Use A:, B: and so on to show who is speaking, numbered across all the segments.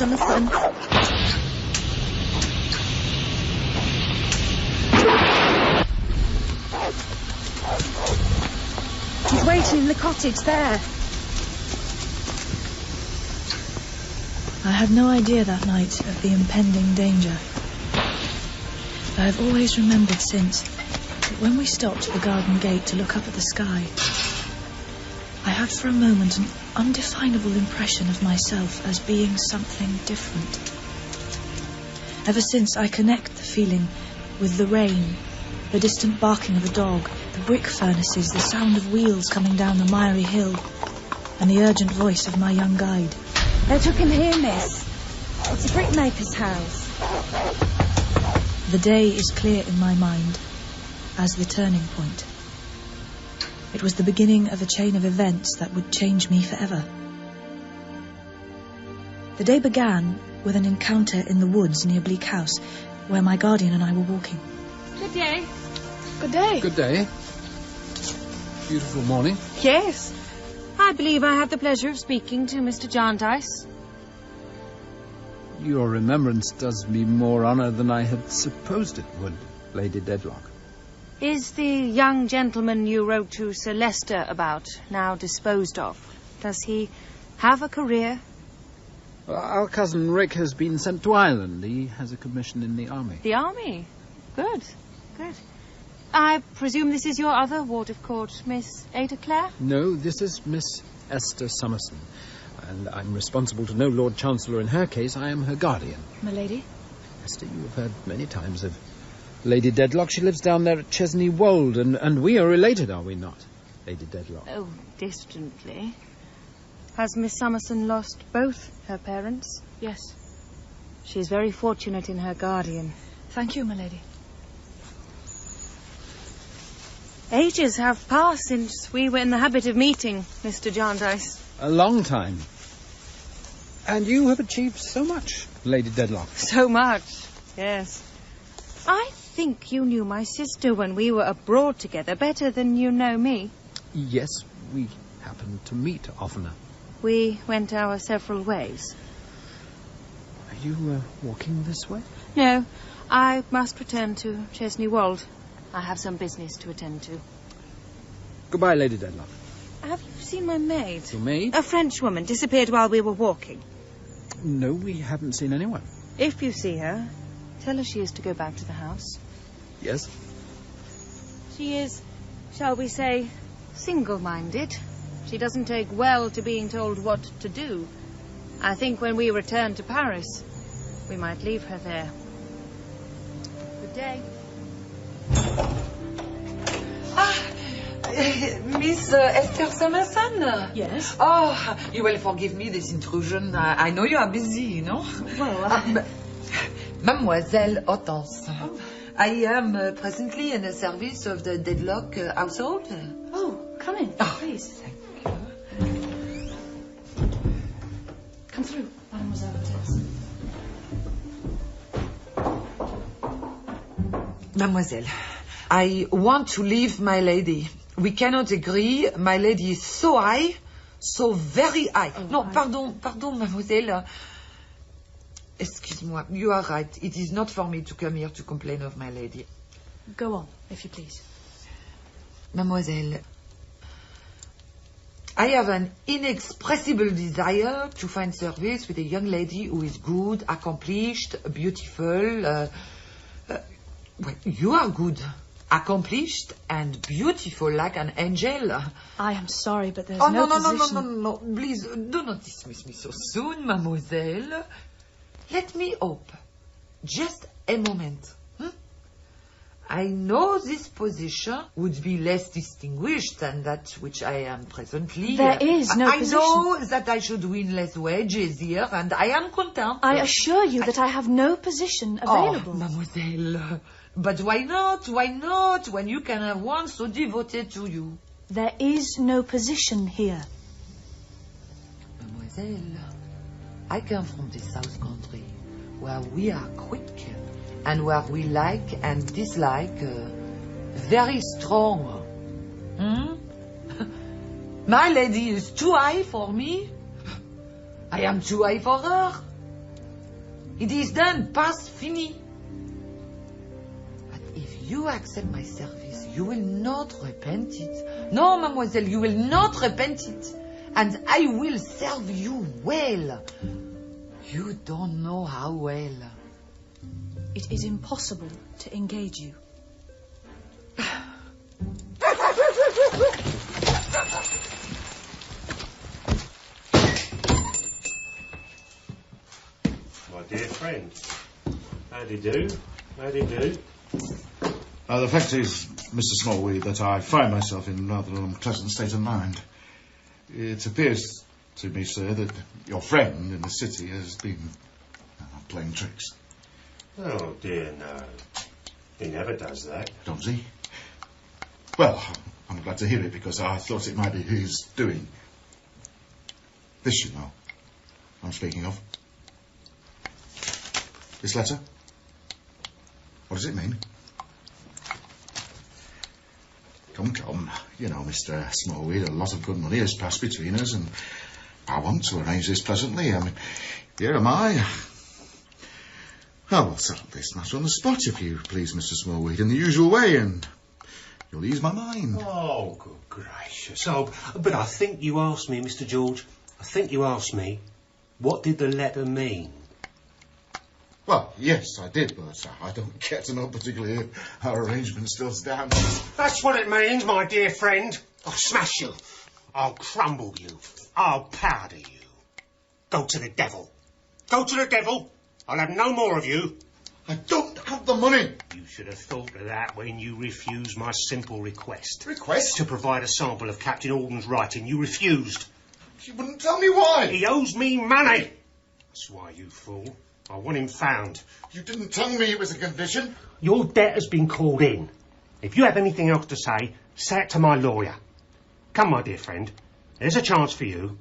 A: summer sun. He's waiting in the cottage there.
B: I had no idea that night of the impending danger. I have always remembered since that when we stopped at the garden gate to look up at the sky, I had for a moment an undefinable impression of myself as being something different. Ever since, I connect the feeling with the rain, the distant barking of a dog, the brick furnaces, the sound of wheels coming down the miry hill, and the urgent voice of my young guide.
A: They took him here, miss. It's a brickmaker's house.
B: The day is clear in my mind as the turning point. It was the beginning of a chain of events that would change me forever. The day began with an encounter in the woods near Bleak House, where my guardian and I were walking.
A: Good day.
B: Good day.
C: Good day. Beautiful morning.
A: Yes. I believe I have the pleasure of speaking to Mr. Jarndyce.
C: Your remembrance does me more honour than I had supposed it would, Lady Dedlock.
A: Is the young gentleman you wrote to Sir Leicester about now disposed of? Does he have a career?
C: Our cousin Rick has been sent to Ireland. He has a commission in the army.
A: The army? Good, good. I presume this is your other ward of court, Miss Ada Clare?
C: No, this is Miss Esther Summerson, and I'm responsible to no Lord Chancellor in her case. I am her guardian.
B: My lady?
C: Esther, you have heard many times of Lady Dedlock. She lives down there at Chesney Wold, and we are related, are we not, Lady Dedlock?
A: Oh, distantly. Has Miss Summerson lost both her parents?
B: Yes.
A: She is very fortunate in her guardian.
B: Thank you, my lady.
A: Ages have passed since we were in the habit of meeting, Mr. Jarndyce.
C: A long time. And you have achieved so much, Lady Dedlock.
A: So much, yes. I think you knew my sister when we were abroad together better than you know me.
C: Yes, we happened to meet oftener.
A: We went our several ways.
C: Are you walking this way?
A: No, I must return to Chesney Wold. I have some business to attend to.
C: Goodbye, Lady Dedlock.
A: Have you seen my maid?
C: Your maid?
A: A French woman disappeared while we were walking.
C: No, we haven't seen anyone.
A: If you see her, tell her she is to go back to the house.
C: Yes?
A: She is, shall we say, single-minded. She doesn't take well to being told what to do. I think when we return to Paris, we might leave her there. Good day.
D: Miss Esther Summerson?
B: Yes?
D: Oh, you will forgive me this intrusion. I know you are busy, you know.
B: Well,
D: Mademoiselle Hortense. Oh. I am presently in the service of the Dedlock household.
B: Oh, come in, please.
D: Thank you.
B: Come through, Mademoiselle Hortense.
D: Mademoiselle, I want to leave my lady. We cannot agree. My lady is so high, so very high.
B: Oh,
D: no, pardon, mademoiselle. Excuse-moi, you are right. It is not for me to come here to complain of my lady.
B: Go on, if you please.
D: Mademoiselle, I have an inexpressible desire to find service with a young lady who is good, accomplished, beautiful. Well, you are good, accomplished, and beautiful like an angel.
B: I am sorry, but there's
D: no
B: position...
D: No. Please, do not dismiss me so soon, mademoiselle. Let me hope. Just a moment. I know this position would be less distinguished than that which I am presently.
B: There is no position.
D: I know that I should win less wages here, and I am content.
B: I assure you that I have no position available.
D: Oh, mademoiselle, but why not? Why not? When you can have one so devoted to you.
B: There is no position here.
D: Mademoiselle, I come from the South Country, where we are quick, and where we like and dislike very strong. My lady is too high for me. I am too high for her. It is done, past, fini. But if you accept my service, you will not repent it. No, mademoiselle, you will not repent it. And I will serve you well. You don't know how well.
B: It is impossible to engage you.
E: My dear friend, how do you do? How do you do?
F: The fact is, Mr. Smallweed, that I find myself in rather an unpleasant state of mind. It appears to me, sir, that your friend in the city has been playing tricks.
E: Oh dear, no. He never does that.
F: Does he? Well, I'm glad to hear it, because I thought it might be his doing. This, you know, I'm speaking of. This letter? What does it mean? Come. You know, Mr. Smallweed, a lot of good money has passed between us, and I want to arrange this pleasantly. I mean, here am I. I will settle this matter on the spot, if you please, Mr. Smallweed, in the usual way, and you'll ease my mind.
E: Oh, good gracious. Oh, but I think you asked me, Mr. George. I think you asked me, what did the letter mean?
F: Well, yes, I did, but I don't get to know particularly how arrangements still stand.
E: That's what it means, my dear friend. I'll smash you. I'll crumble you. I'll powder you. Go to the devil. Go to the devil. I'll have no more of you.
F: I don't have the money.
E: You should have thought of that when you refused my simple request.
F: Request?
E: To provide a sample of Captain Alden's writing. You refused.
F: You wouldn't tell me why.
E: He owes me money. That's why, you fool. I want him found.
F: You didn't tell me it was a condition.
E: Your debt has been called in. If you have anything else to say it to my lawyer. Come, my dear friend. There's a chance for you.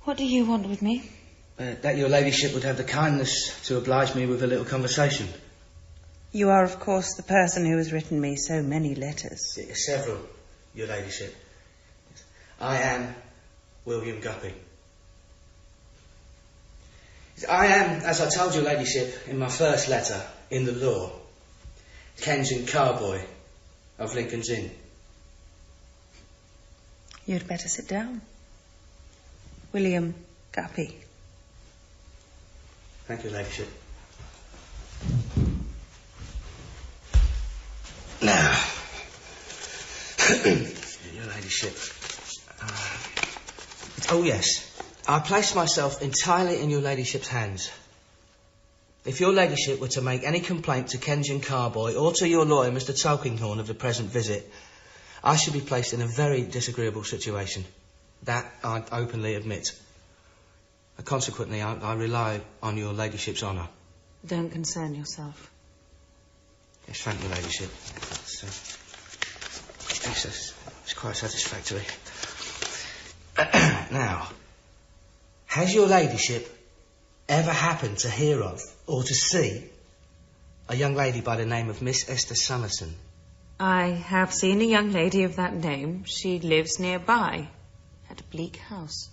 A: What do you want with me?
G: That your ladyship would have the kindness to oblige me with a little conversation.
H: You are, of course, the person who has written me so many letters.
G: Several, your ladyship. I am William Guppy. I am, as I told your ladyship in my first letter, in the law, Kensington Carboy of Lincoln's Inn.
H: You'd better sit down. William Guppy.
G: Thank you, ladyship. Now, your ladyship. Oh, yes. I place myself entirely in your ladyship's hands. If your ladyship were to make any complaint to Kensington Carboy or to your lawyer, Mr. Tulkinghorn, of the present visit, I should be placed in a very disagreeable situation. That I openly admit. Consequently, I rely on your ladyship's honour.
A: Don't concern yourself.
G: Yes, thank you, ladyship. It's quite satisfactory. Now, has your ladyship ever happened to hear of or to see a young lady by the name of Miss Esther Summerson?
A: I have seen a young lady of that name. She lives nearby, at Bleak House.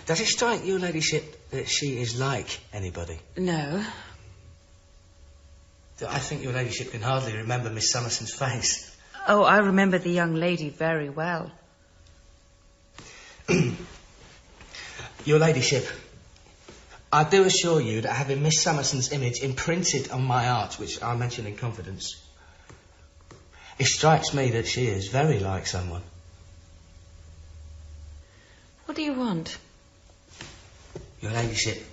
G: Does it strike your ladyship that she is like anybody?
A: No.
G: I think your ladyship can hardly remember Miss Summerson's face.
A: Oh, I remember the young lady very well.
G: Your ladyship, I do assure you that having Miss Summerson's image imprinted on my art, which I mention in confidence, it strikes me that she is very like someone.
A: What do you want?
G: Your ladyship,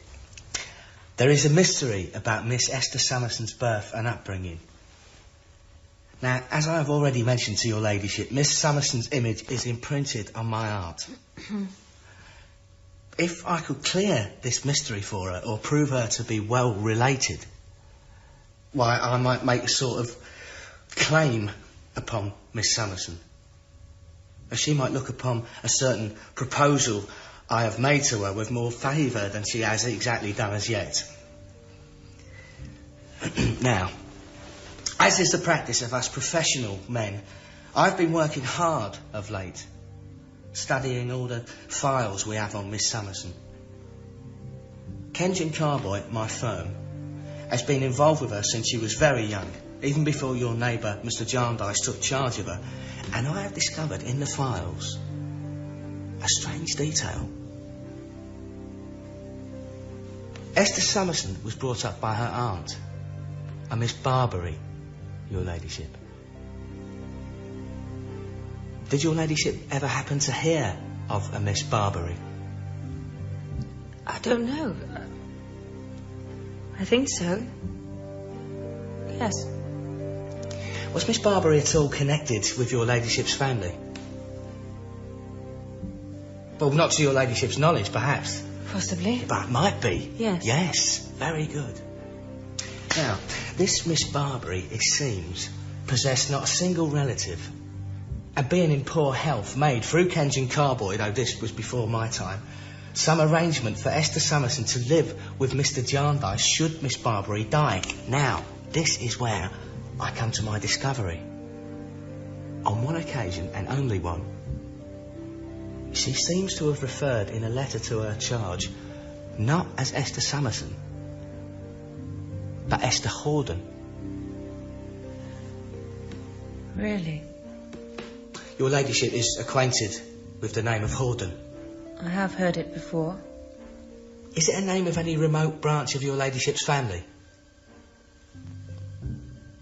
G: there is a mystery about Miss Esther Summerson's birth and upbringing. Now, as I have already mentioned to your ladyship, Miss Summerson's image is imprinted on my art. If I could clear this mystery for her, or prove her to be well related, why, I might make a sort of claim upon Miss Summerson. Or she might look upon a certain proposal I have made to her with more favour than she has exactly done as yet. Now, as is the practice of us professional men, I've been working hard of late, studying all the files we have on Miss Summerson, Kenjan Carboy, my firm, has been involved with her since she was very young, even before your neighbour, Mr. Jarndyce, took charge of her. And I have discovered in the files a strange detail. Esther Summerson was brought up by her aunt, a Miss Barbary, your ladyship. Did your ladyship ever happen to hear of a Miss Barbary?
A: I don't know. I think so. Yes.
G: Was Miss Barbary at all connected with your ladyship's family? Well, not to your ladyship's knowledge, perhaps.
A: Possibly.
G: But might be.
A: Yes.
G: Yes, very good. Now, this Miss Barbary, it seems, possessed not a single relative, and being in poor health, made through Kenjan Carboy, though this was before my time, some arrangement for Esther Summerson to live with Mr. Jarndyce should Miss Barbary die. Now, this is where I come to my discovery. On one occasion, and only one, she seems to have referred in a letter to her charge, not as Esther Summerson, but Esther Horden.
A: Really?
G: Your ladyship is acquainted with the name of Horden?
A: I have heard it before.
G: Is it a name of any remote branch of your ladyship's family?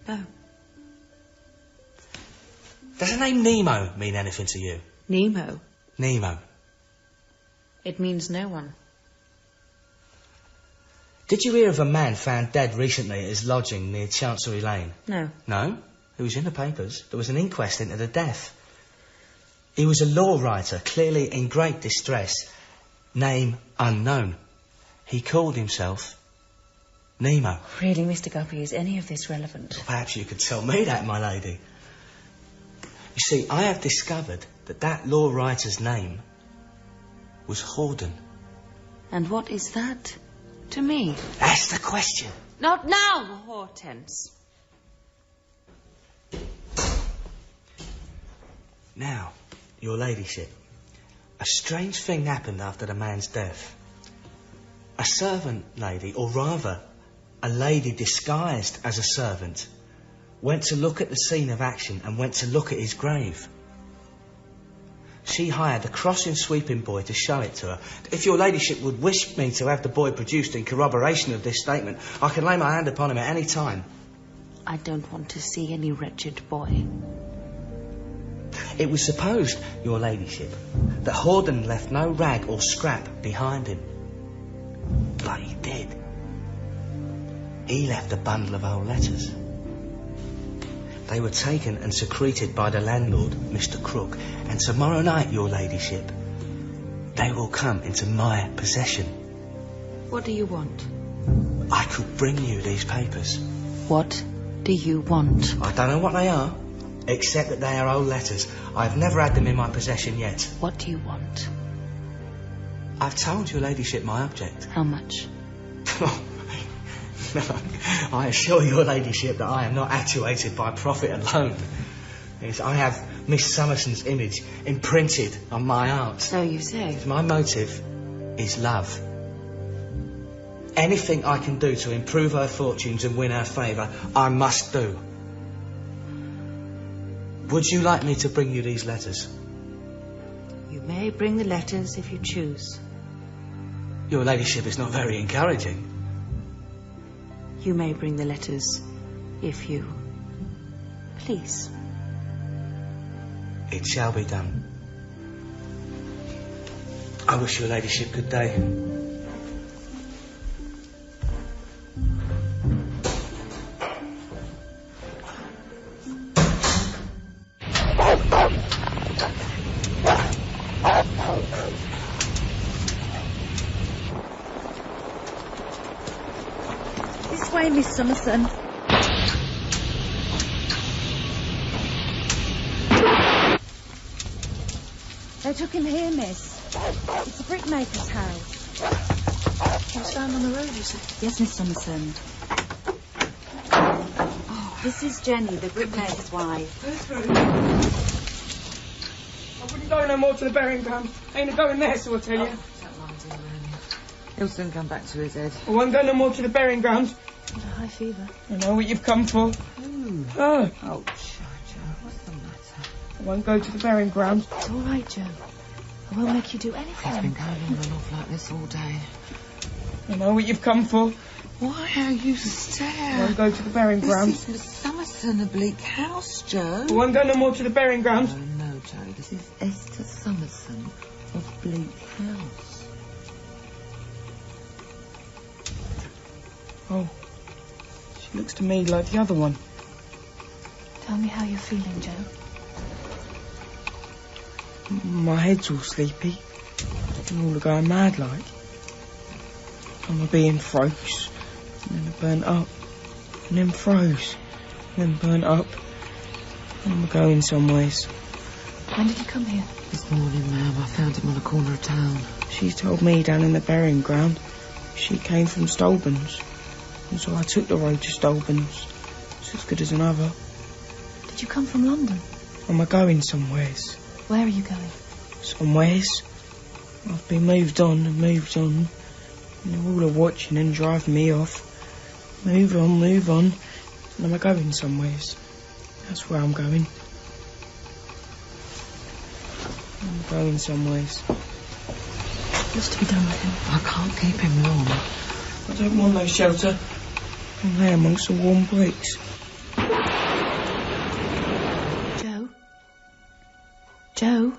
A: No.
G: Does the name Nemo mean anything to you?
A: Nemo?
G: Nemo.
A: It means no one.
G: Did you hear of a man found dead recently at his lodging near Chancery Lane?
A: No.
G: No? It was in the papers. There was an inquest into the death. He was a law writer, clearly in great distress. Name unknown. He called himself Nemo.
A: Really, Mr. Guppy, is any of this relevant?
G: Perhaps you could tell me that, my lady. You see, I have discovered that law writer's name was Horden.
A: And what is that to me?
G: That's the question.
A: Not now, Hortense.
G: Now, your ladyship, a strange thing happened after the man's death. A servant lady, or rather, a lady disguised as a servant, went to look at the scene of action and went to look at his grave. She hired a crossing sweeping boy to show it to her. If your ladyship would wish me to have the boy produced in corroboration of this statement, I can lay my hand upon him at any time.
A: I don't want to see any wretched boy.
G: It was supposed, your ladyship, that Horden left no rag or scrap behind him. But he did. He left a bundle of old letters. They were taken and secreted by the landlord, Mr. Crook, and tomorrow night, your ladyship, they will come into my possession.
A: What do you want?
G: I could bring you these papers.
A: What do you want?
G: I don't know what they are, except that they are old letters. I've never had them in my possession yet.
A: What do you want?
G: I've told your ladyship my object.
A: How much?
G: No, I assure your ladyship that I am not actuated by profit alone. Yes, I have Miss Summerson's image imprinted on my art.
A: So you say.
G: My motive is love. Anything I can do to improve her fortunes and win her favour, I must do. Would you like me to bring you these letters?
A: You may bring the letters if you choose.
G: Your ladyship is not very encouraging.
A: You may bring the letters if you please.
G: It shall be done. I wish your ladyship good day.
B: This way, Miss Summerson. They took him here, miss. It's a brickmaker's house. He was found on the road, you said?
A: Yes, Miss Summerson. Oh, this is Jenny, the brickmaker's wife.
I: I wouldn't go no more to the burying ground. Ain't a going there, so I tell you.
D: He'll soon come back to his head.
I: I won't go no more to the burying ground.
B: Got a high fever.
I: I know what you've come for.
D: Ooh.
I: Oh,
D: Oh, Joe, what's the matter?
I: I won't go to the burying ground.
B: It's all right, Joe. I won't make you do
D: He's
B: anything.
D: been going on and off like this all day.
I: I know what you've come for.
D: Why are you
I: I
D: stare?
I: won't go to the burying ground.
D: This is Miss Summerson of Bleak House, Joe.
I: I won't go no more to the burying ground.
D: Oh, no, Joe. This is Esther Summerson of Bleak House.
I: Oh, she looks to me like the other one.
B: Tell me how you're feeling, Joe.
I: My head's all sleepy. And all going mad like. I'm being froze. And then I burnt up. And then froze. And then burnt up. And I'm going somewheres.
B: When did you come here?
D: This morning, ma'am, I found him on a corner of town.
I: She told me down in the burying ground she came from Stolburn's. And so I took the road to Stolburn's. It's as good as another.
B: Did you come from London?
I: I'm going somewheres.
B: Where are you going?
I: Somewheres. I've been moved on and moved on. And they're all watching and driving me off. Move on, move on. And I'm going somewheres. That's where I'm going. I'm going somewheres.
B: What's to be done with him?
D: I can't keep him long.
I: I don't want no shelter. I'm there amongst the warm bricks.
B: Joe? Joe?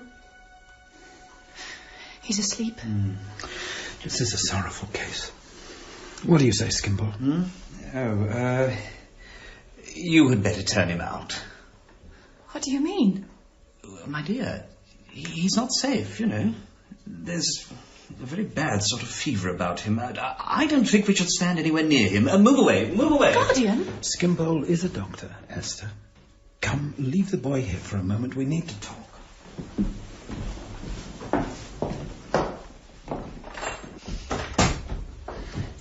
B: He's asleep.
C: This is a sorrowful case. What do you say, Skimble?
J: You had better turn him out.
B: What do you mean?
J: My dear, he's not safe, you know. There's a very bad sort of fever about him. I don't think we should stand anywhere near him. Move away, move away.
B: Guardian?
C: Skimbole is a doctor, Esther. Come, leave the boy here for a moment. We need to talk.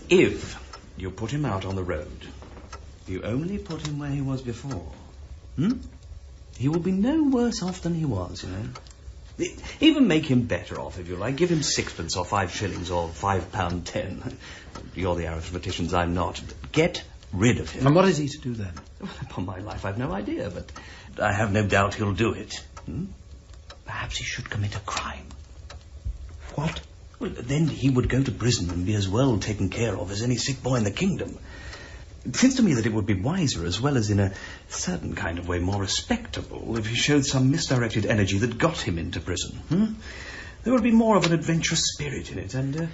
J: If you put him out on the road, you only put him where he was before. He will be no worse off than he was, you know. Even make him better off, if you like. Give him 6pence or 5 shillings or £5.10. You're the arithmeticians, I'm not. Get rid of him.
C: And what is he to do then?
J: Well, upon my life, I've no idea, but I have no doubt he'll do it. Perhaps he should commit a crime.
C: What?
J: Well, then he would go to prison and be as well taken care of as any sick boy in the kingdom. It seems to me that it would be wiser, as well as in a certain kind of way more respectable, if he showed some misdirected energy that got him into prison. There would be more of an adventurous spirit in it, and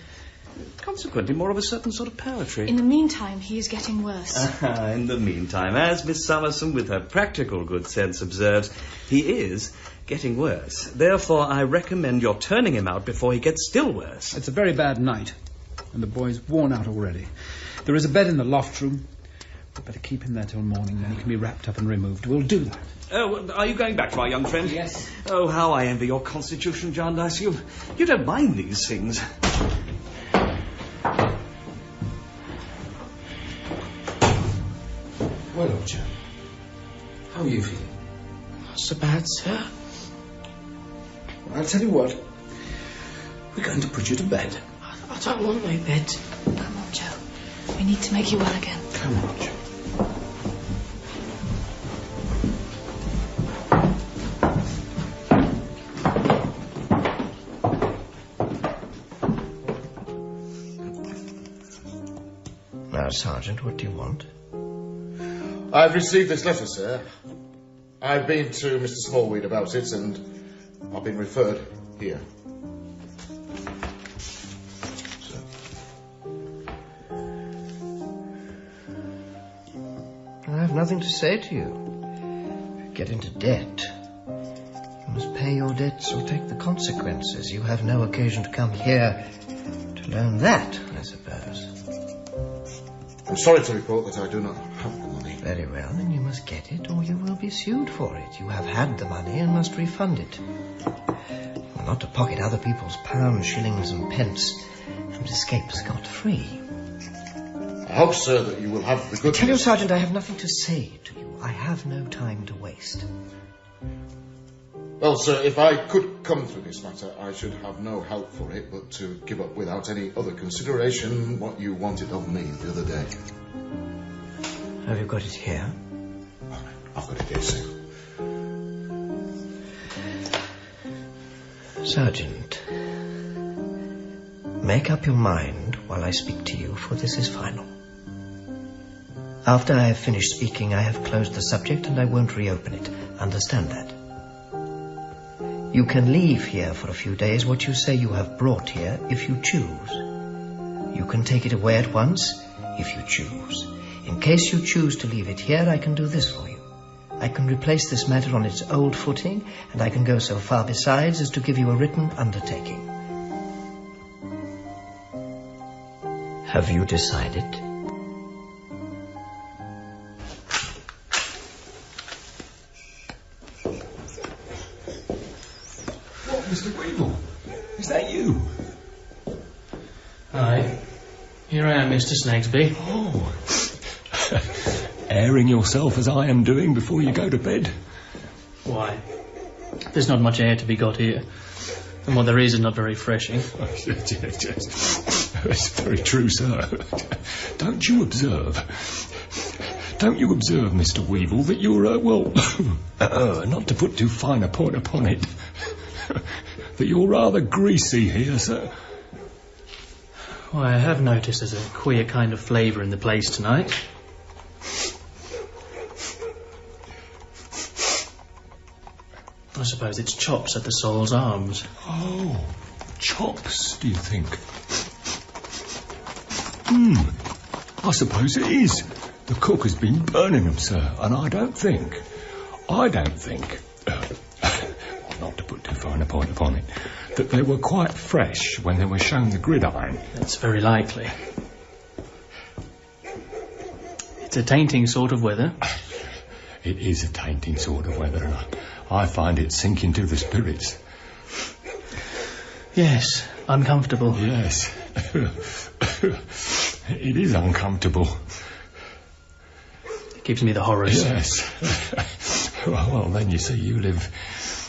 J: consequently more of a certain sort of poetry.
B: In the meantime, he is getting worse.
J: In the meantime, as Miss Summerson, with her practical good sense, observes, he is getting worse. Therefore, I recommend your turning him out before he gets still worse.
C: It's a very bad night, and the boy's worn out already. There is a bed in the loft room. We'd better keep him there till morning, then he can be wrapped up and removed. We'll do that.
J: Oh, are you going back to our young friend?
C: Yes.
J: Oh, how I envy your constitution, Jarndyce. You don't mind these things.
C: Well, old chap, how are you feeling?
I: Not so bad, sir.
C: I'll tell you what. We're going to put you to bed.
I: I don't want no bed.
B: Come on, Joe. We need to make you well again.
C: Come on, Joe.
K: Now, Sergeant, what do you want?
F: I've received this letter, sir. I've been to Mr. Smallweed about it, and I've been referred here.
K: I have nothing to say to you. If you get into debt, you must pay your debts or take the consequences. You have no occasion to come here to learn that, I suppose.
F: I'm sorry to report that I do not have the money.
K: Very well, then you must get it or you will be sued for it. You have had the money and must refund it. You're not to pocket other people's pounds, shillings and pence and escape scot-free.
F: I hope, sir, that you will have the good...
K: I tell you, Sergeant, I have nothing to say to you. I have no time to waste.
F: Well, sir, if I could come through this matter, I should have no help for it but to give up without any other consideration what you wanted of me the other day.
K: Have you got it here?
F: I've got it here, sir.
K: Sergeant, make up your mind while I speak to you, for this is final. After I have finished speaking, I have closed the subject and I won't reopen it. Understand that? You can leave here for a few days what you say you have brought here if you choose. You can take it away at once if you choose. In case you choose to leave it here, I can do this for you. I can replace this matter on its old footing, and I can go so far besides as to give you a written undertaking. Have you decided?
L: What, Mr. Weevil? Is that you?
M: Aye. Here I am, Mr. Snagsby.
L: Oh. Airing yourself as I am doing before you go to bed?
M: Why? There's not much air to be got here. And what there is not very refreshing.
L: That's very true, sir. Don't you observe, Mr. Weevil, that you're, not to put too fine a point upon it, that you're rather greasy here, sir?
M: Why, I have noticed there's a queer kind of flavour in the place tonight. I suppose it's chops at the Soul's Arms.
L: Oh, chops, do you think? I suppose it is. The cook has been burning them, sir, and I don't think, not to put too fine a point upon it, that they were quite fresh when they were shown the gridiron.
M: That's very likely. It's a tainting sort of weather.
L: It is a tainting sort of weather, and I find it sinking to the spirits.
M: Yes, uncomfortable.
L: Yes. It is uncomfortable.
M: It gives me the horrors.
L: Yes. Well, then you see, you live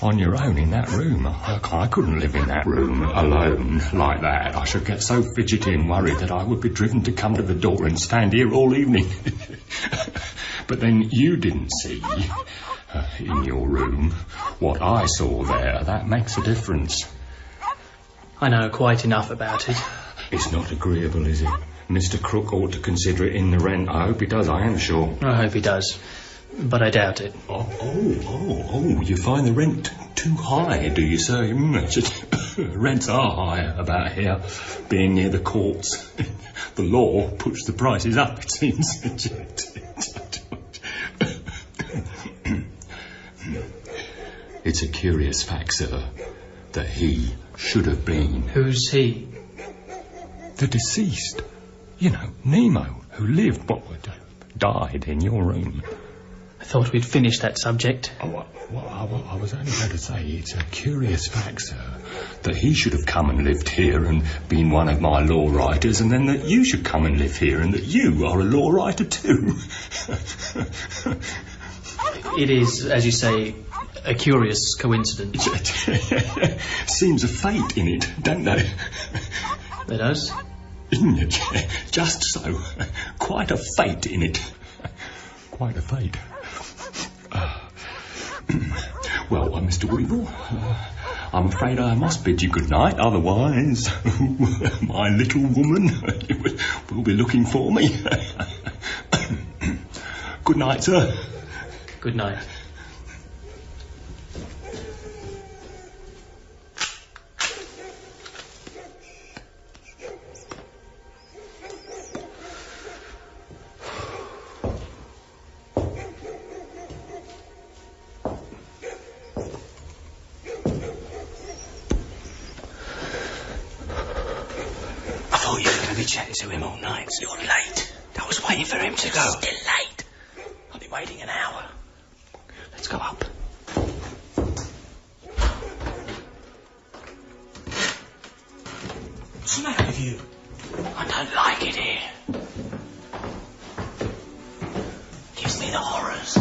L: on your own in that room. I couldn't live in that room alone like that. I should get so fidgety and worried that I would be driven to come to the door and stand here all evening. But then you didn't see in your room what I saw there. That makes a difference.
M: I know quite enough about it.
L: It's not agreeable, is it? Mr. Crook ought to consider it in the rent. I hope he does, I am sure.
M: I hope he does, but I doubt it.
L: Oh, you find the rent too high, do you, sir? Rents are high about here, being near the courts. The law puts the prices up, it seems. It's a curious fact, sir, that he should have been...
M: Who's he?
L: The deceased. You know, Nemo, who lived, died in your room.
M: I thought we'd finished that subject.
L: I was only going to say, it's a curious fact, sir, that he should have come and lived here and been one of my law writers, and then that you should come and live here and that you are a law writer too.
M: It is, as you say, a curious coincidence.
L: Seems a fate in it, don't they?
M: There does.
L: Just so. Quite a fate in it. Quite a fate. Well, Mr. Weevil, I'm afraid I must bid you good night, otherwise my little woman will be looking for me. Good night, sir.
M: Good night.
J: Chatting to him all night. You're late. I was waiting for him to go. Still late. I'll be waiting an hour. Let's go up. What's the matter with you? I don't like it here. Gives me the horrors.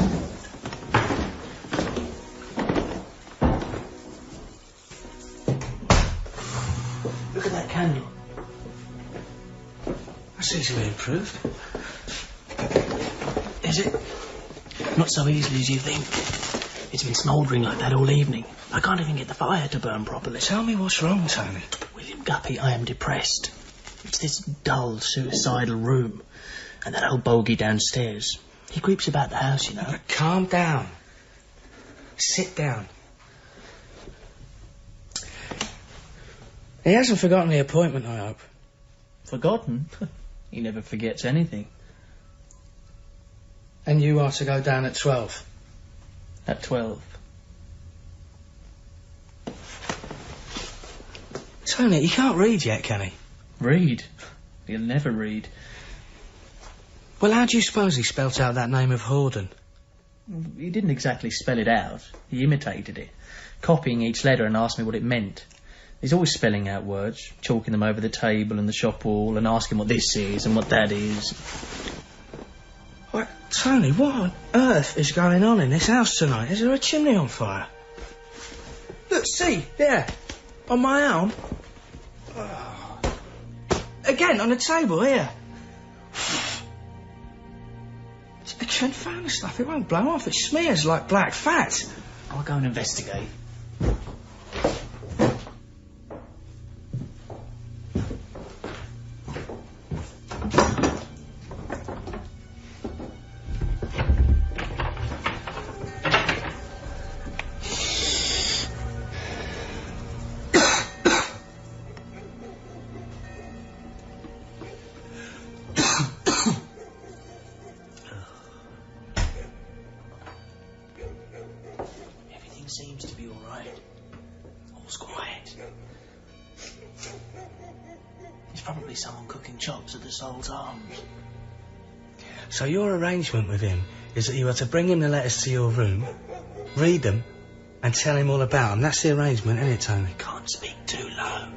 G: That's easily improved.
M: Is it? Not so easily as you think. It's been smouldering like that all evening. I can't even get the fire to burn properly.
G: Tell me what's wrong, Tony.
M: William Guppy, I am depressed. It's this dull, suicidal room. And that old bogey downstairs. He creeps about the house, you know.
G: But calm down. Sit down. He hasn't forgotten the appointment, I hope.
M: Forgotten? He never forgets anything.
G: And you are to go down at 12?
M: At 12.
G: Tony, he can't read yet, can he?
M: Read? He'll never read.
G: Well, how do you suppose he spelt out that name of Horden?
M: He didn't exactly spell it out. He imitated it, copying each letter and asked me what it meant. He's always spelling out words, chalking them over the table and the shop wall and asking what this is and what that is.
G: What, Tony, what on earth is going on in this house tonight? Is there a chimney on fire? Look, see, there, on my arm. Oh. Again, on the table, here. Confound the stuff, it won't blow off. It smears like black fat.
M: I'll go and investigate. Seems to be all right. All's quiet. It's probably someone cooking chops at the Soul's Arms.
G: So your arrangement with him is that you are to bring him the letters to your room, read them, and tell him all about them. That's the arrangement, isn't it, Tony?
M: Can't speak too low.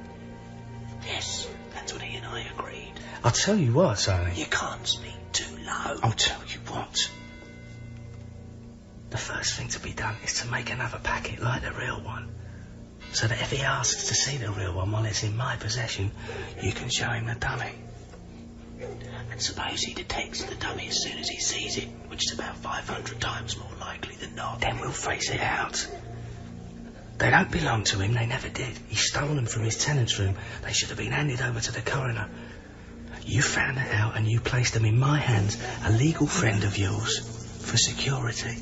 M: Yes, that's what he and I agreed.
G: I'll tell you what, Tony.
M: You can't speak too low.
G: I'll tell you what. The first thing to be done is to make another packet like the real one, so that if he asks to see the real one while it's in my possession, you can show him the dummy.
M: And suppose he detects the dummy as soon as he sees it, which is about 500 times more likely than not.
G: Then we'll face it out. They don't belong to him, they never did. He stole them from his tenant's room. They should have been handed over to the coroner. You found that out and you placed them in my hands, a legal friend of yours, for security.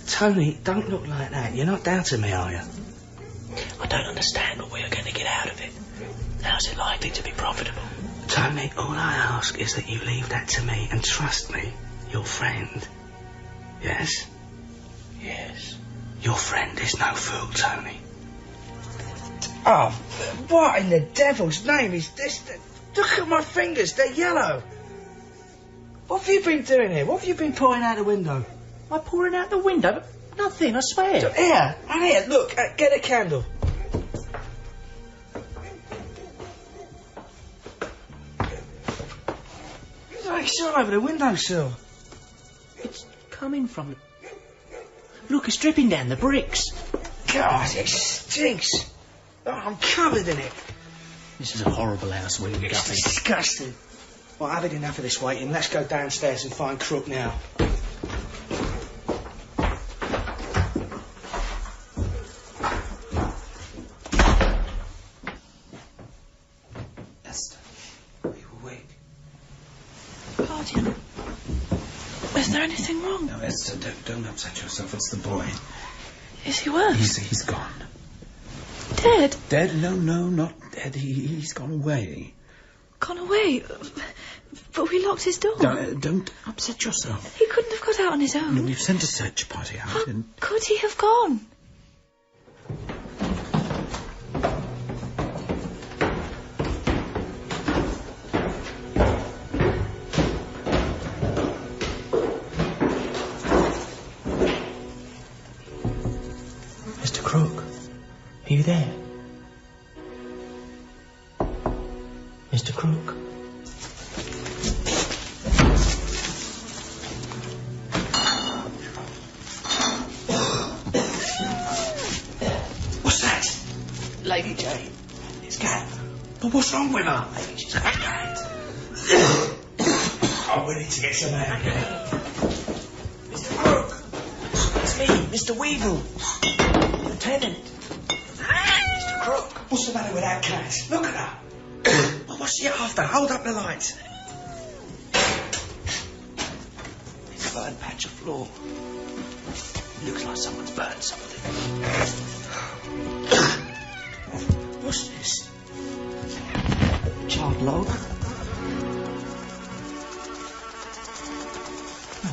G: Tony, don't look like that. You're not doubting me, are you?
M: I don't understand what we are going to get out of it. How's it likely to be profitable?
G: Tony, all I ask is that you leave that to me and trust me, your friend. Yes?
M: Yes.
G: Your friend is no fool, Tony. Oh, what in the devil's name is this? Look at my fingers, they're yellow. What have you been doing here? What have you been pouring out the window?
M: Am I pouring out the window? Nothing, I swear.
G: Here, look, get a candle. It's all over the windowsill.
M: It's coming from... Look, it's dripping down the bricks.
G: God, it stinks. Oh, I'm covered in it.
M: This is a horrible house, William Guppy.
G: It's disgusting. Well, I've had enough of this waiting. Let's go downstairs and find Crook now.
B: Is there anything wrong?
C: No, Esther, don't upset yourself. It's the boy.
B: Is he worse?
C: He's gone.
B: Dead?
C: Dead? No, not dead. He's gone away.
B: Gone away? But we locked his door.
C: Don't upset yourself.
B: He couldn't have got out on his own.
C: No, we've sent a search party out.
B: How could he have gone?
M: Are you there? Mr. Crook?
G: What's that? Lady Jane. It's Cat. Well, what's wrong with her? She's a cat. Oh, we need to get some out here. Mr. Crook! It's me, Mr. Weevil. Lieutenant. Mr. Crook, what's the matter with that cat? Look at her. Well, what's she after? Hold up the lights. It's a burnt patch of floor. It looks like someone's burnt something. What's this? Charred log? No,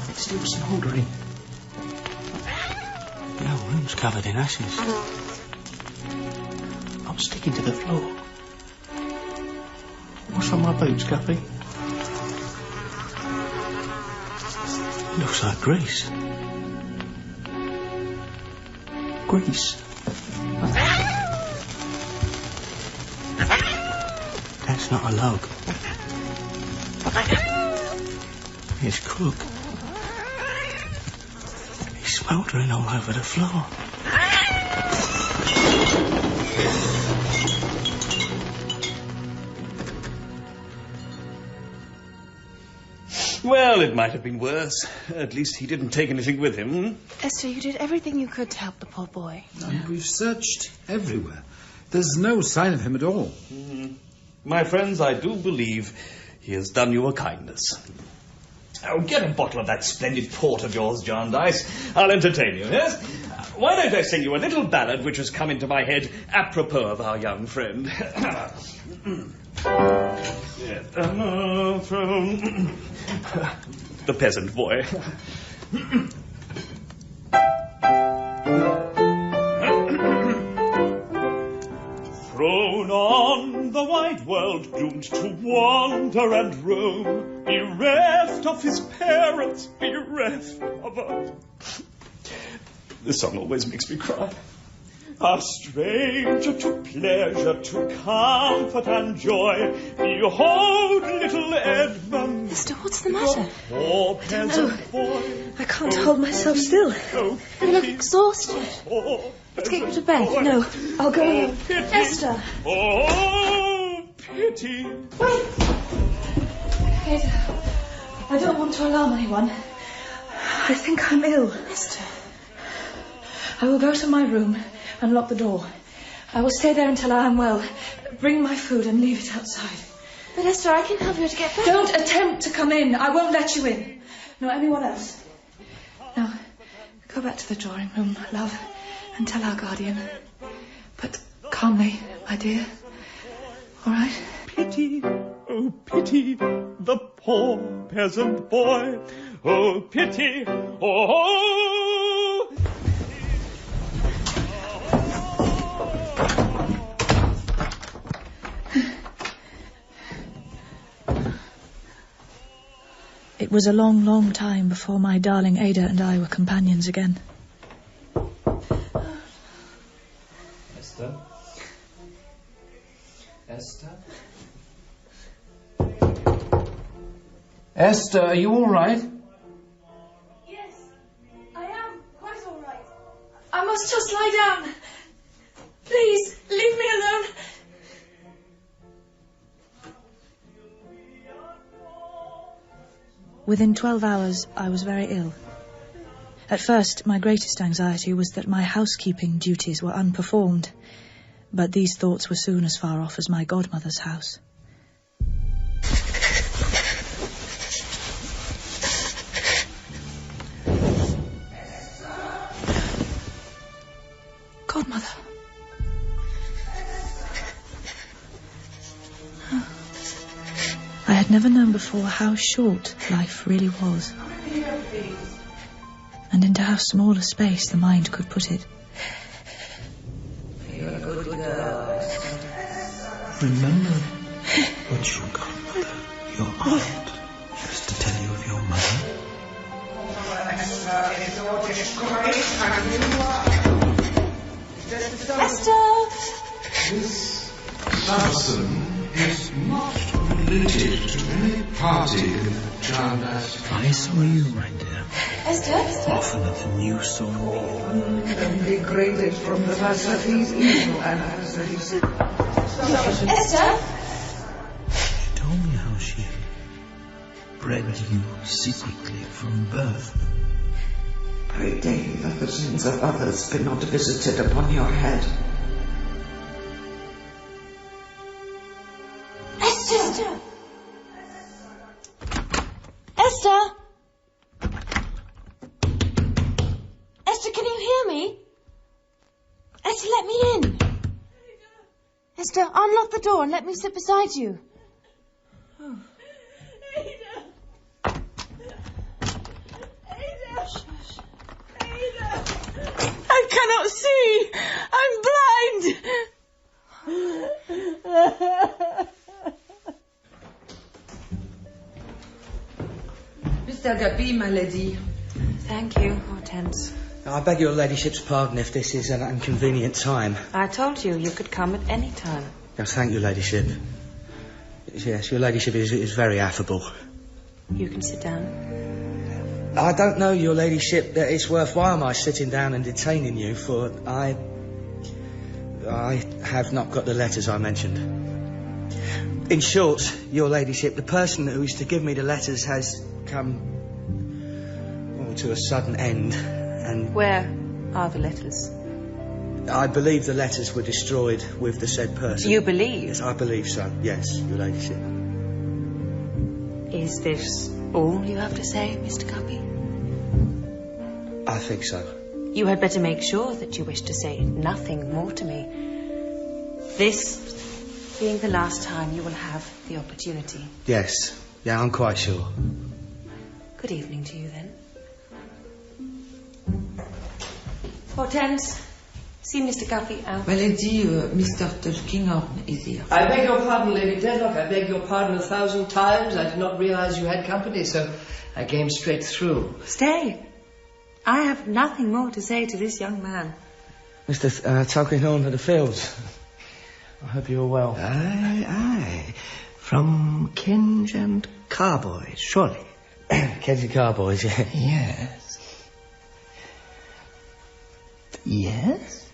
G: it's still smouldering. The whole room's covered in ashes. I'm sticking to the floor. What's on my boots, Guppy? Looks like grease. Grease. That's not a log. It's Crook. He's smouldering all over the floor.
J: Well, it might have been worse. At least he didn't take anything with him.
B: Esther, you did everything you could to help the poor boy.
C: And we've searched everywhere. There's no sign of him at all.
J: My friends, I do believe he has done you a kindness. Oh, get a bottle of that splendid port of yours, Jarndyce. I'll entertain you, yes? Why don't I sing you a little ballad which has come into my head apropos of our young friend? The peasant boy. Thrown on the wide world, doomed to wander and roam, bereft of his parents, bereft of us. This song always makes me cry. A stranger to pleasure, to comfort and joy, behold little Edmund.
B: Esther, what's the matter?
J: Poor peasant boy.
B: I can't hold myself still.
J: Oh,
B: You look exhausted. Let's get you to bed. No, I'll go alone. Esther!
J: Oh, pity.
B: Wait! Kate, I don't want to alarm anyone. I think I'm ill. Esther. I will go to my room and lock the door. I will stay there until I am well. Bring my food and leave it outside.
N: But Esther, I can help you to get better.
B: Don't attempt to come in. I won't let you in. Nor anyone else. Now, go back to the drawing room, love, and tell our guardian. But calmly, my dear. All right?
J: Pity, oh pity, the poor peasant boy. Oh pity, oh.
B: It was a long, long time before my darling Ada and I were companions again.
O: Esther? Esther?
C: Esther, are you all right?
B: Yes, I am quite all right. I must just lie down. Please, leave me alone. Within 12 hours, I was very ill. At first, my greatest anxiety was that my housekeeping duties were unperformed, but these thoughts were soon as far off as my godmother's house. Godmother. I had never known before how short life really was, and into how small a space the mind could put it.
G: You're a good girl.
F: Remember what your godmother, your aunt, used to tell you of your mother?
N: Esther!
F: This person is not related to any party in the Jarndyce.
C: I saw you, my dear.
N: Esther?
C: Often at the new saw me.
P: And degraded from the mass of his evil and as
N: Esther?
P: how she bred you secretly from birth.
Q: Pray daily that the sins of others be not visited upon your head.
N: Esther! Esther! Esther, can you hear me? Esther, let me in. Esther, unlock the door and let me sit beside you. Oh.
I: I cannot see. I'm blind.
D: Mr. Guppy, my lady.
H: Thank you, Hortense.
G: I beg your ladyship's pardon if this is an inconvenient time.
H: I told you you could come at any time.
G: Oh, thank you, ladyship. Yes, your ladyship is very affable.
H: You can sit down.
G: I don't know, your ladyship, that it's worthwhile my sitting down and detaining you, for I have not got the letters I mentioned. In short, your ladyship, the person who is to give me the letters has come to a sudden end, and...
H: Where are the letters?
G: I believe the letters were destroyed with the said person.
H: You believe?
G: Yes, I believe so, yes, your ladyship.
H: Is this all you have to say, Mr. Guppy?
G: I think so.
H: You had better make sure that you wish to say nothing more to me. This being the last time you will have the opportunity.
G: Yes, yeah, I'm quite sure.
H: Good evening to you, then. Hortense, see Mr. Guppy out.
D: My lady, Mr. Tulkinghorn is here.
K: I beg your pardon, Lady Dedlock. I beg your pardon 1,000 times. I did not realize you had company, so I came straight through.
H: Stay. I have nothing more to say to this young man.
G: Mr. Tulkinghorn of the Fields. I hope you're well.
K: Aye. From Kenge and Carboys, surely.
G: Kenge and Carboys, yeah.
K: Yes. Yes?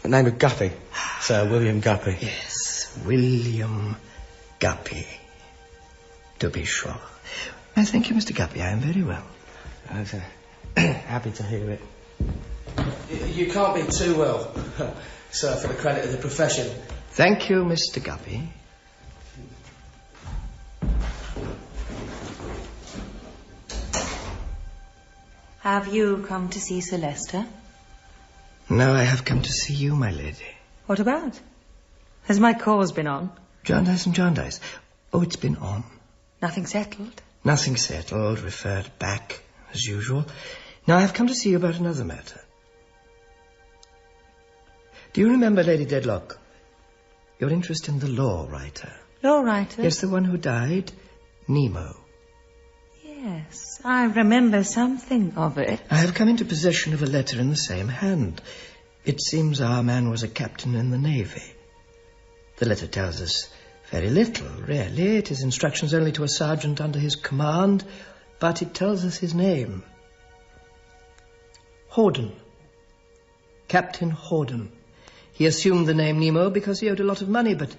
G: The name of Guppy. Sir William Guppy.
K: Yes, William Guppy. To be sure. Well, thank you, Mr. Guppy. I am very well.
G: Okay. Happy to hear it. You can't be too well, sir, for the credit of the profession.
K: Thank you, Mr. Guppy.
H: Have you come to see Sir Leicester?
K: No, I have come to see you, my lady.
H: What about? Has my cause been on?
K: Jarndyce and Jarndyce. Oh, it's been on.
H: Nothing settled?
K: Nothing settled, referred back, as usual. Now, I have come to see you about another matter. Do you remember, Lady Dedlock, your interest in the law writer?
H: Law writer?
K: Yes, the one who died, Nemo.
H: Yes, I remember something of it.
K: I have come into possession of a letter in the same hand. It seems our man was a captain in the Navy. The letter tells us very little, really. It is instructions only to a sergeant under his command, but it tells us his name. Horden. Captain Horden. He assumed the name Nemo because he owed a lot of money, but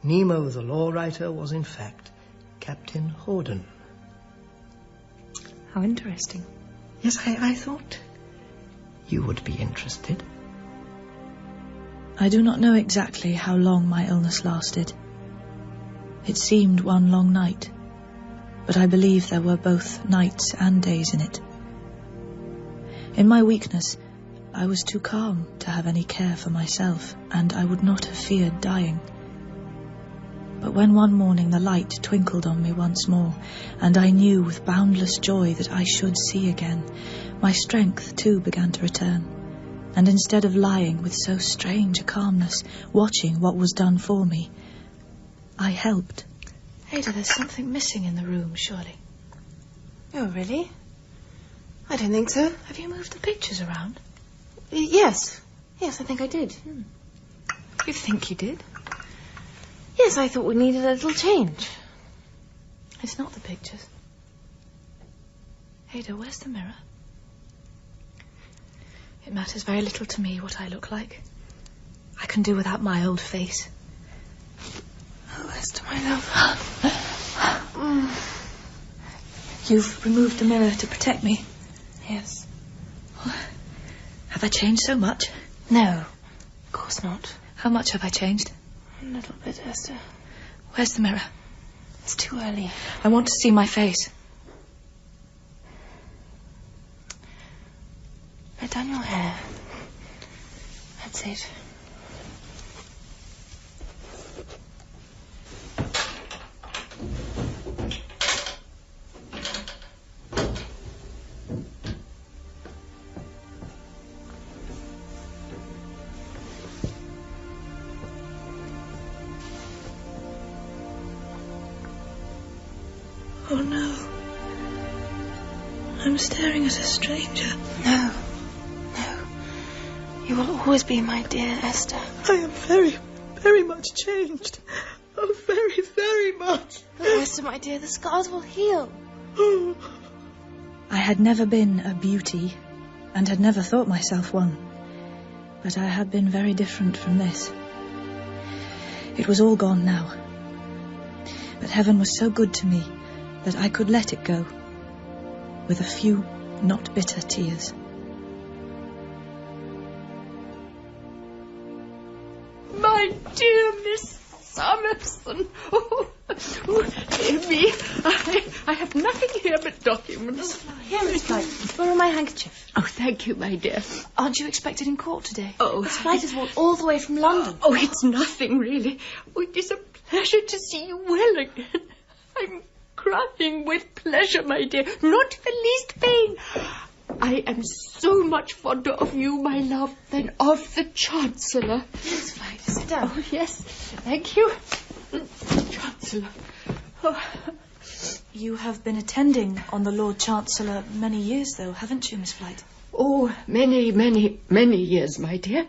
K: Nemo, the law writer, was in fact Captain Horden.
H: How interesting.
K: Yes, I thought you would be interested.
B: I do not know exactly how long my illness lasted. It seemed one long night, but I believe there were both nights and days in it. In my weakness, I was too calm to have any care for myself, and I would not have feared dying. But when one morning the light twinkled on me once more, and I knew with boundless joy that I should see again, my strength too began to return, and instead of lying with so strange a calmness, watching what was done for me, I helped. Ada, there's something missing in the room, surely.
N: Oh, really? I don't think so.
B: Have you moved the pictures around?
N: Yes. Yes, I think I did.
B: You think you did?
N: Yes, I thought we needed a little change.
B: It's not the pictures. Ada, where's the mirror? It matters very little to me what I look like. I can do without my old face. Oh,
N: Esther, my love.
B: You've removed the mirror to protect me?
N: Yes.
B: Have I changed so much?
N: No, of course not.
B: How much have I changed?
N: A little bit, Esther.
B: Where's the mirror?
N: It's too early.
B: I want to see my face.
N: Let down your hair. That's it.
B: Oh no. I'm staring at a stranger.
N: No. You will always be my dear Esther.
B: I am very, very much changed. Oh, very, very much.
N: But Esther, my dear, the scars will heal.
B: I had never been a beauty, and had never thought myself one. But I had been very different from this. It was all gone now. But heaven was so good to me that I could let it go, with a few not bitter tears.
D: My dear Miss Summerson. Oh, dear me. I have nothing here but documents.
N: Here, Miss Blight. Borrow my handkerchief.
D: Oh, thank you, my dear.
N: Aren't you expected in court today?
D: Oh,
N: Miss Blight has walked all the way from London.
D: Oh, it's nothing, really. Oh, it is a pleasure to see you well again. I'm crying with pleasure, my dear. Not the least pain. I am so much fonder of you, my love, than of the Chancellor.
N: Miss Blight, sit down.
D: Oh, yes. Thank you. Chancellor. Oh.
B: You have been attending on the Lord Chancellor many years, though, haven't you, Miss Blight?
D: Oh, many, many, many years, my dear.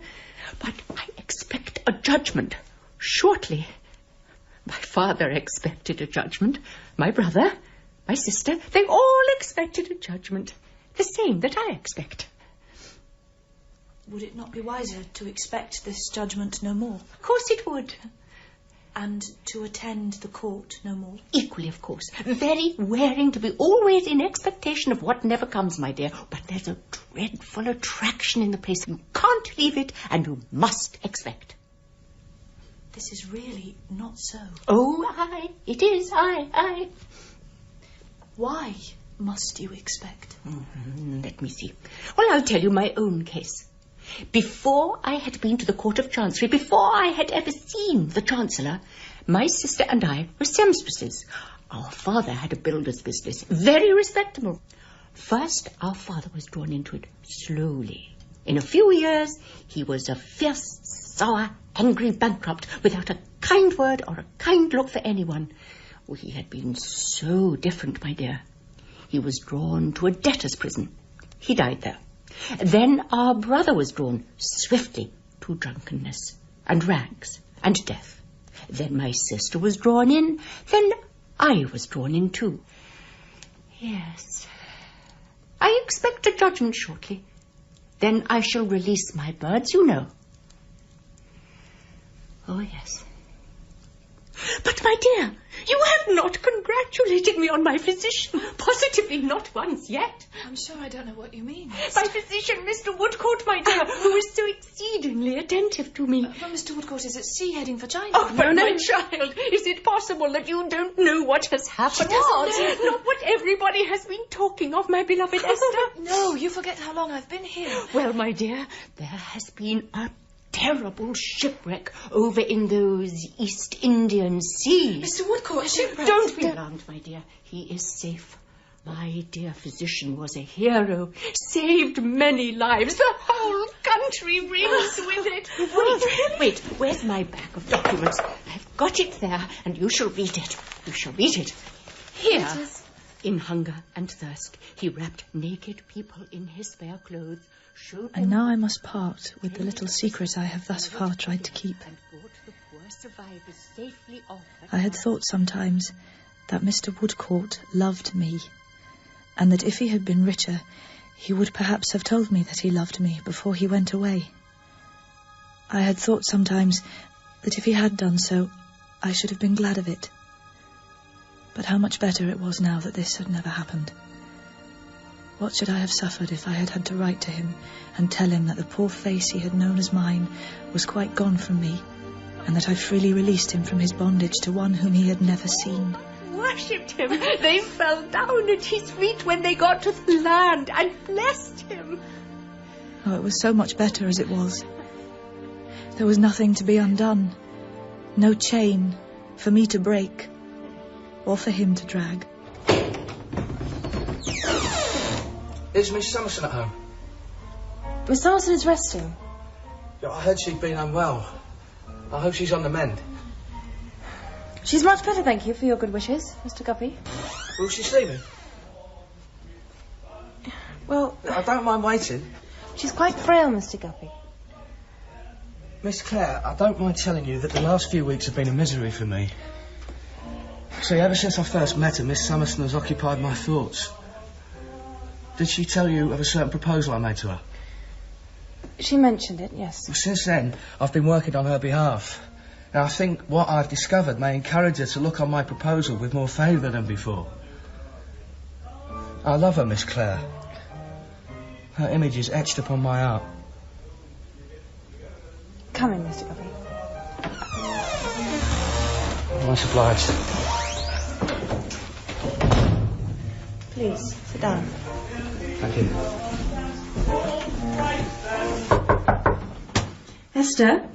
D: But I expect a judgment shortly. My father expected a judgment. My brother, my sister, they all expected a judgment. The same that I expect.
B: Would it not be wiser to expect this judgment no more?
D: Of course it would.
B: And to attend the court no more?
D: Equally, of course. Very wearing to be always in expectation of what never comes, my dear. But there's a dreadful attraction in the place. You can't leave it, and you must expect.
B: This is really not so.
D: Oh, it is, I.
B: Why must you expect?
D: Let me see. Well, I'll tell you my own case. Before I had been to the Court of Chancery, before I had ever seen the Chancellor, my sister and I were seamstresses. Our father had a builder's business, very respectable. First, our father was drawn into it slowly. In a few years, he was a fierce, sour, angry bankrupt without a kind word or a kind look for anyone. Oh, he had been so different, my dear. He was drawn to a debtor's prison. He died there. Then our brother was drawn swiftly to drunkenness and rags and death. Then my sister was drawn in. Then I was drawn in too. Yes. I expect a judgment shortly. Then I shall release my birds, you know. Oh, yes. But, my dear, you have not congratulated me on my physician. Positively not once yet.
B: I'm sure I don't know what you mean.
D: My physician, Mr. Woodcourt, my dear, who is so exceedingly attentive to me.
B: But Mr. Woodcourt is at sea heading for China.
D: Oh, but my child, is it possible that you don't know what has happened?
B: What?
D: Not what everybody has been talking of, my beloved Esther.
B: No, you forget how long I've been here.
D: Well, my dear, there has been a terrible shipwreck over in those East Indian seas.
B: Mr. Woodcourt, shipwreck?
D: Don't be alarmed, my dear. He is safe. My dear physician was a hero, saved many lives. The whole country rings with it. Wait, where's my bag of documents? I've got it there, and you shall read it. You shall read it. Here, in hunger and thirst, he wrapped naked people in his spare clothes.
B: And now I must part with the little secret I have thus far tried to keep. I had thought sometimes that Mr. Woodcourt loved me, and that if he had been richer, he would perhaps have told me that he loved me before he went away. I had thought sometimes that if he had done so, I should have been glad of it. But how much better it was now that this had never happened. What should I have suffered if I had had to write to him and tell him that the poor face he had known as mine was quite gone from me, and that I freely released him from his bondage to one whom he had never seen?
H: Worshipped him. They fell down at his feet when they got to the land and blessed him.
B: Oh, it was so much better as it was. There was nothing to be undone. No chain for me to break or for him to drag.
G: Is Miss Summerson at home?
N: Miss Summerson is resting.
G: Yeah, I heard she'd been unwell. I hope she's on the mend.
N: She's much better, thank you, for your good wishes, Mr. Guppy.
G: Will she see me?
N: Well,
G: I don't mind waiting.
N: she's quite frail, Mr. Guppy.
G: Miss Clare, I don't mind telling you that the last few weeks have been a misery for me. See, ever since I first met her, Miss Summerson has occupied my thoughts. Did she tell you of a certain proposal I made to her?
N: She mentioned it, yes.
G: Well, since then, I've been working on her behalf. And I think what I've discovered may encourage her to look on my proposal with more favour than before. I love her, Miss Clare. Her image is etched upon my heart.
N: Come in, Mr. Guppy.
G: Much obliged.
N: Please, sit down.
G: Thank you.
N: Esther?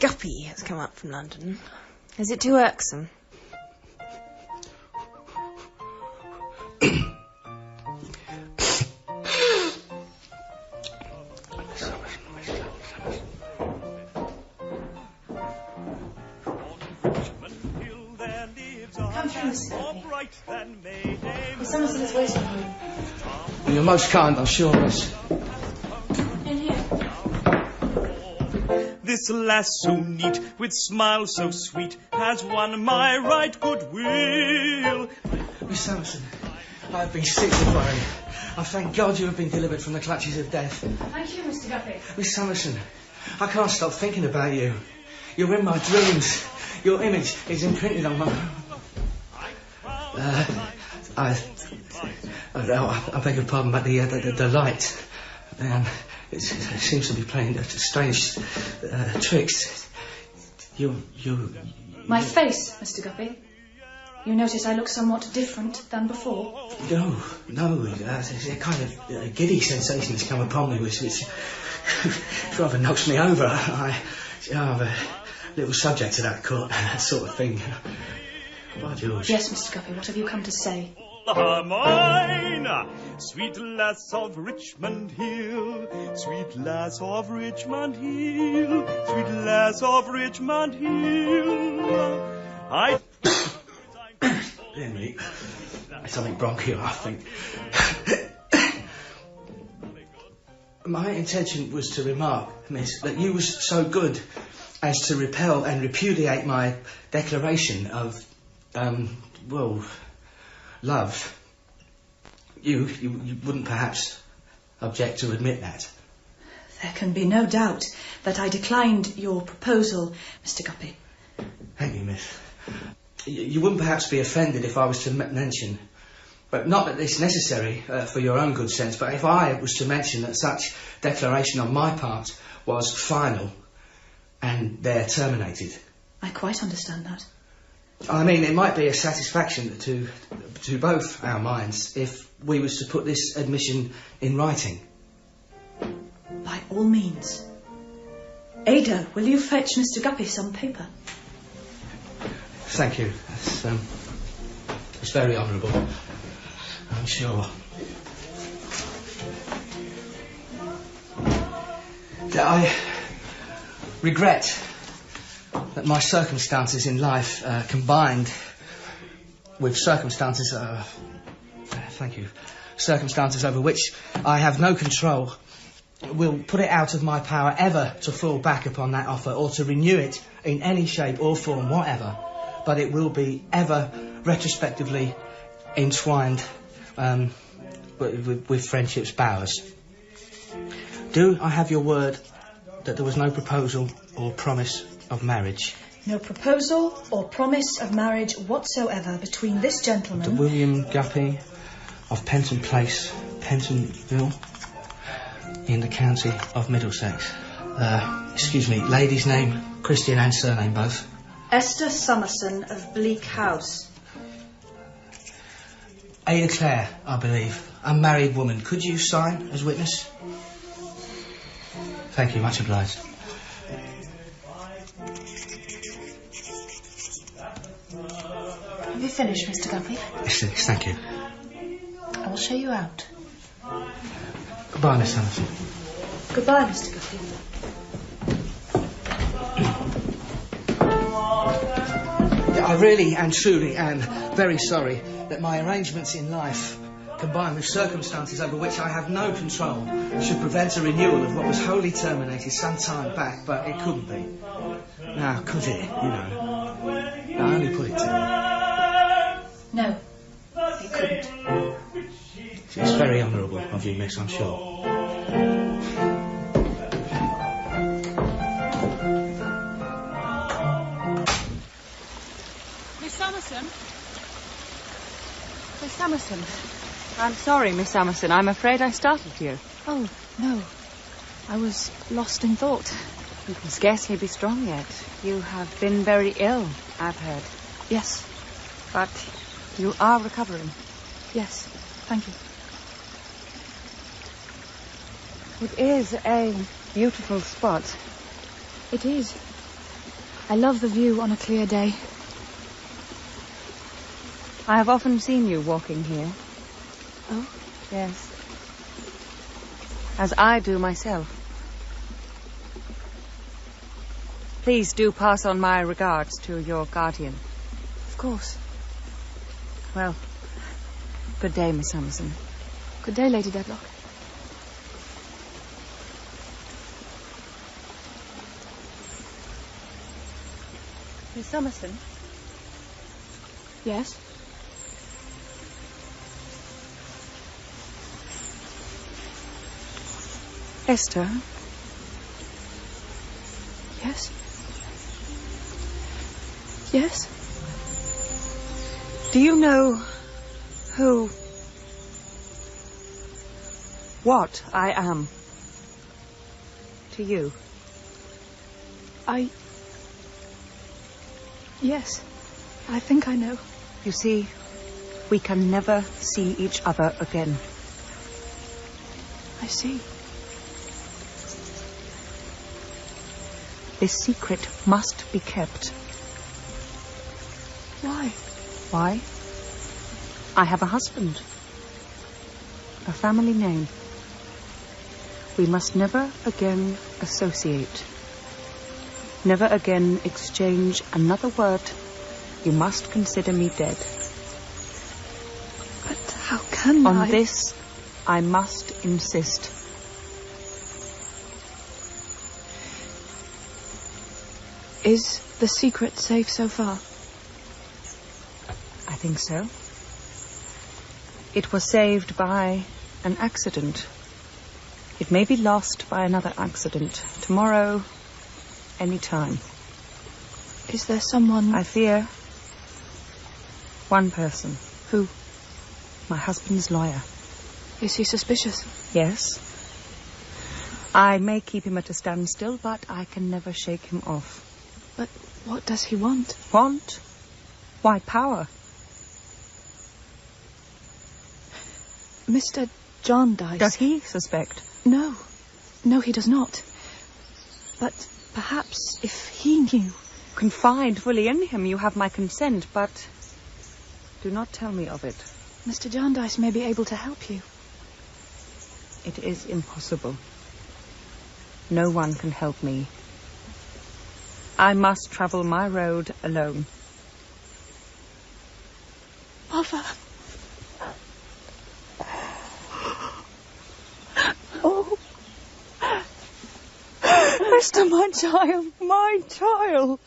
N: Guppy has come up from London. Is it too irksome? Come through, Mr. Guppy. Miss Summerson is waiting for you.
G: You're most kind, I'm sure, miss.
N: In here.
R: This lass so neat, with smile so sweet, has won my right goodwill.
G: Miss Summerson, I've been sick with worry. I thank God you have been delivered from the clutches of death.
N: Thank you, Mr. Guppy.
G: Miss Summerson, I can't stop thinking about you. You're in my dreams. Your image is imprinted on my... I beg your pardon, but the light, it seems to be playing strange tricks.
B: My face, Mr. Guppy. You notice I look somewhat different than before?
G: No, a kind of giddy sensation has come upon me, which rather knocks me over. I'm a little subject to that sort of thing. By George.
B: Yes, Mr. Guppy, what have you come to say?
R: Mine, sweet lass of Richmond Hill, sweet lass of Richmond Hill, sweet lass of Richmond Hill.
G: Henry, something bronchial, I think. My intention was to remark, miss, that you was so good as to repel and repudiate my declaration of, love. You wouldn't perhaps object to admit that?
B: There can be no doubt that I declined your proposal, Mr. Guppy.
G: Thank you, miss. You wouldn't perhaps be offended if I was to mention, but not that it's necessary for your own good sense, but if I was to mention that such declaration on my part was final and there terminated.
B: I quite understand that.
G: I mean, it might be a satisfaction to both our minds if we was to put this admission in writing.
B: By all means. Ada, will you fetch Mr. Guppy some paper?
G: Thank you. It's very honourable, I'm sure. I regret that my circumstances in life, combined with circumstances over which I have no control, will put it out of my power ever to fall back upon that offer or to renew it in any shape or form whatever, but it will be ever retrospectively entwined with friendship's bowers. Do I have your word that there was no proposal or promise of marriage.
B: No proposal or promise of marriage whatsoever between this gentleman...
G: Dr. William Guppy of Penton Place, Pentonville, in the county of Middlesex. Excuse me, lady's name, Christian and surname both.
B: Esther Summerson of Bleak House.
G: Ada Clare, I believe. Unmarried woman. Could you sign as witness? Thank you, much obliged.
B: Have you finished, Mr. Guppy?
G: Yes, thank you.
B: I will show you out.
G: Goodbye, Miss Summerson.
B: Goodbye, Mr. Guppy.
G: I really and truly am very sorry that my arrangements in life, combined with circumstances over which I have no control, should prevent a renewal of what was wholly terminated some time back, but it couldn't be. Now, could it, you know? I only put it to you.
B: No, it couldn't.
G: It's very honourable of you, miss, I'm sure.
A: Miss Summerson. I'm sorry, Miss Summerson. I'm afraid I startled you.
B: Oh, no. I was lost in thought.
A: You can scarcely be strong yet. You have been very ill, I've heard.
B: Yes.
A: But you are recovering.
B: Yes, thank you.
A: It is a beautiful spot.
B: It is. I love the view on a clear day.
A: I have often seen you walking here.
B: Oh?
A: Yes. As I do myself. Please do pass on my regards to your guardian.
B: Of course.
A: Well, good day, Miss Summerson.
B: Good day, Lady Dedlock.
A: Miss Summerson?
B: Yes?
A: Esther?
B: Yes? Yes?
A: Do you know what I am to you?
B: Yes, I think I know.
A: You see, we can never see each other again.
B: I see.
A: This secret must be kept.
B: Why?
A: Why? I have a husband. A family name. We must never again associate. Never again exchange another word. You must consider me dead.
B: But how can
A: On this, I must insist.
B: Is the secret safe so far?
A: I think so. It was saved by an accident. It may be lost by another accident. Tomorrow, any time.
B: Is there someone...
A: I fear one person.
B: Who?
A: My husband's lawyer.
B: Is he suspicious?
A: Yes. I may keep him at a standstill, but I can never shake him off.
B: But what does he want?
A: Want? Why, power.
B: Mr. Jarndyce...
A: Does he suspect?
B: No. No, he does not. But perhaps if he knew...
A: Confide fully in him. You have my consent, but do not tell me of it.
B: Mr. Jarndyce may be able to help you.
A: It is impossible. No one can help me. I must travel my road alone.
B: Mother. Oh.
A: My
S: Esther, my child, my child.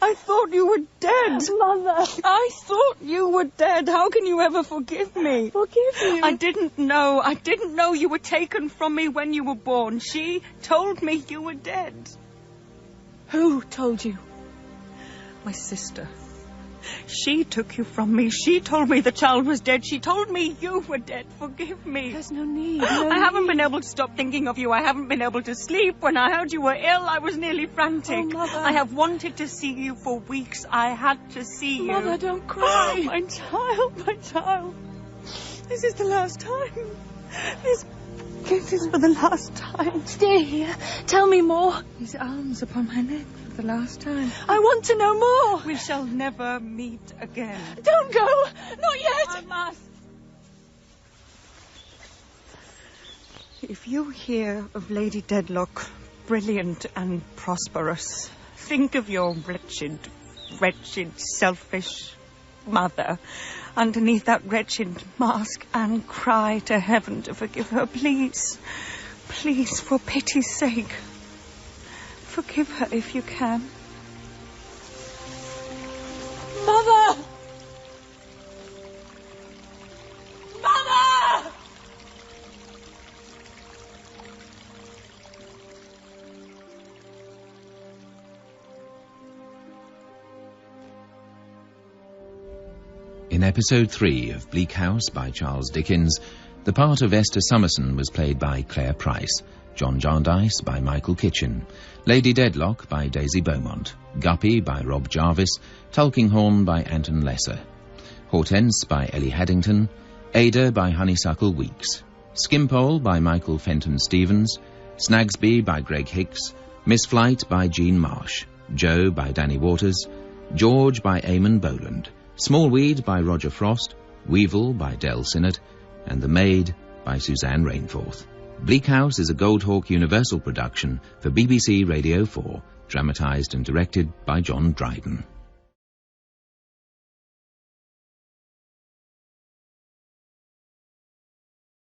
S: I thought you were dead.
N: Mother.
S: I thought you were dead. How can you ever forgive me?
N: Forgive you?
S: I didn't know. I didn't know you were taken from me when you were born. She told me you were dead. Who told you? My sister. She took you from me. She told me the child was dead. She told me you were dead. Forgive me.
N: There's no need.
S: I haven't been able to stop thinking of you. I haven't been able to sleep. When I heard you were ill, I was nearly frantic.
N: Oh, Mother.
S: I have wanted to see you for weeks. I had to see you.
N: Mother, don't cry.
S: My child, my child. This is the last time. This is for the last time.
N: Stay here. Tell me more.
S: His arms upon my neck for the last time.
N: I want to know more.
S: We shall never meet again.
N: Don't go. Not yet.
S: I must. If you hear of Lady Dedlock, brilliant and prosperous, think of your wretched, selfish mother underneath that wretched mask and cry to heaven to forgive her. Please, please, for pity's sake, forgive her if you can.
N: Mother! Mother!
T: In episode 3 of Bleak House by Charles Dickens, the part of Esther Summerson was played by Claire Price, John Jarndyce by Michael Kitchen, Lady Dedlock by Daisy Beaumont, Guppy by Rob Jarvis, Tulkinghorn by Anton Lesser, Hortense by Ellie Haddington, Ada by Honeysuckle Weeks, Skimpole by Michael Fenton Stevens, Snagsby by Greg Hicks, Miss Flight by Jean Marsh, Joe by Danny Waters, George by Eamon Boland, Smallweed by Roger Frost, Weevil by Del Sinnott, and The Maid by Suzanne Rainforth. Bleak House is a Goldhawk Universal production for BBC Radio 4, dramatised and directed by John Dryden.